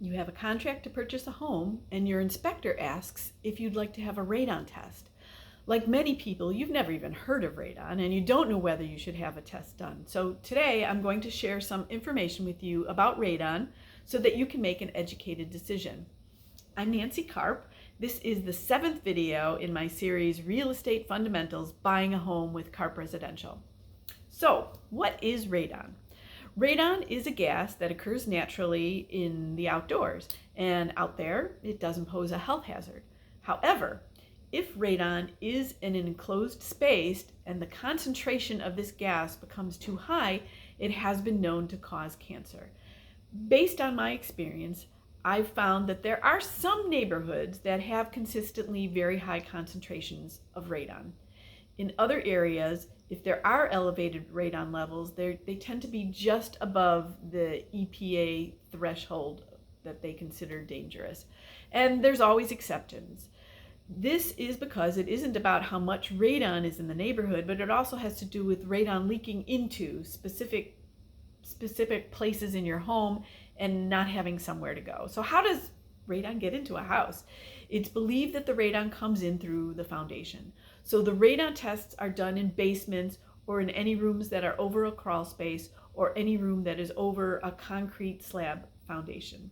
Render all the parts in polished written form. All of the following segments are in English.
You have a contract to purchase a home, and your inspector asks if you'd like to have a radon test. Like many people, you've never even heard of radon, and you don't know whether you should have a test done. So today I'm going to share some information with you about radon so that you can make an educated decision. I'm Nancy Karp. This is the 7th video in my series, Real Estate Fundamentals, Buying a Home with Karp Residential. So, what is radon? Radon is a gas that occurs naturally in the outdoors, and out there it doesn't pose a health hazard. However, if radon is in an enclosed space and the concentration of this gas becomes too high, it has been known to cause cancer. Based on my experience, I've found that there are some neighborhoods that have consistently very high concentrations of radon. In other areas, if there are elevated radon levels, they tend to be just above the EPA threshold that they consider dangerous. And there's always exceptions. This is because it isn't about how much radon is in the neighborhood, but it also has to do with radon leaking into specific places in your home and not having somewhere to go. So how does radon get into a house? It's believed that the radon comes in through the foundation. So the radon tests are done in basements or in any rooms that are over a crawl space or any room that is over a concrete slab foundation.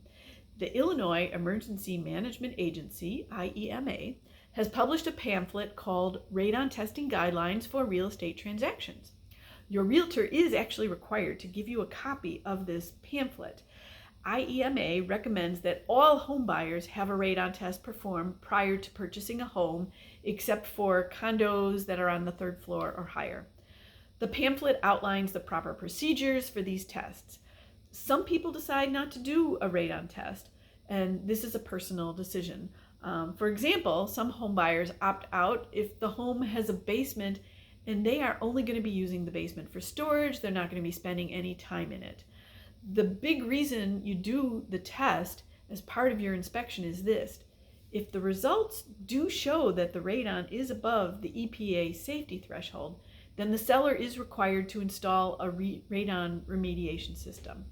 The Illinois Emergency Management Agency, IEMA, has published a pamphlet called Radon Testing Guidelines for Real Estate Transactions. Your realtor is actually required to give you a copy of this pamphlet. IEMA recommends that all home buyers have a radon test performed prior to purchasing a home, except for condos that are on the 3rd floor or higher. The pamphlet outlines the proper procedures for these tests. Some people decide not to do a radon test, and this is a personal decision. For example, some home buyers opt out if the home has a basement and they are only going to be using the basement for storage. They're not going to be spending any time in it. The big reason you do the test as part of your inspection is this: if the results do show that the radon is above the EPA safety threshold, then the seller is required to install a radon remediation system.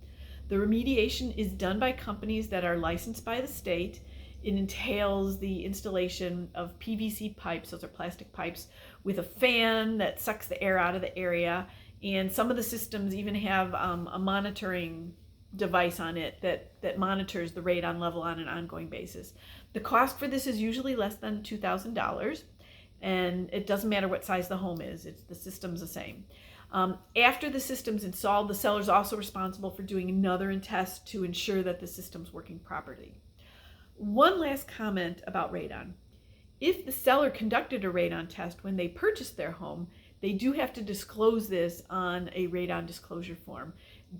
The remediation is done by companies that are licensed by the state. It entails the installation of PVC pipes, those are plastic pipes, with a fan that sucks the air out of the area. And some of the systems even have a monitoring device on it that monitors the radon level on an ongoing basis. The cost for this is usually less than $2,000, and it doesn't matter what size the home is. The system's the same. After the system's installed, the seller is also responsible for doing another test to ensure that the system's working properly. One last comment about radon. If the seller conducted a radon test when they purchased their home, they do have to disclose this on a radon disclosure form.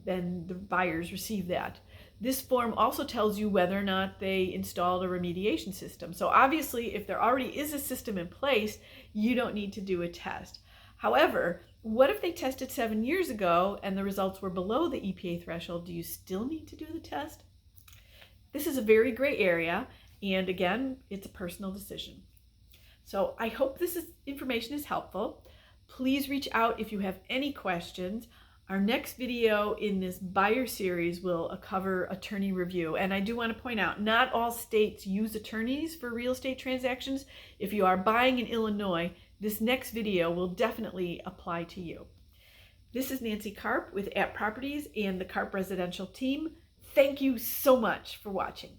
Then the buyers receive that. This form also tells you whether or not they installed a remediation system. So obviously, if there already is a system in place, you don't need to do a test. However, what if they tested 7 years ago and the results were below the EPA threshold? Do you still need to do the test? This is a very gray area, and again, it's a personal decision. So I hope this information is helpful. Please reach out if you have any questions. Our next video in this buyer series will cover attorney review. And I do want to point out, not all states use attorneys for real estate transactions. If you are buying in Illinois, this next video will definitely apply to you. This is Nancy Karp with App Properties and the Karp Residential team. Thank you so much for watching.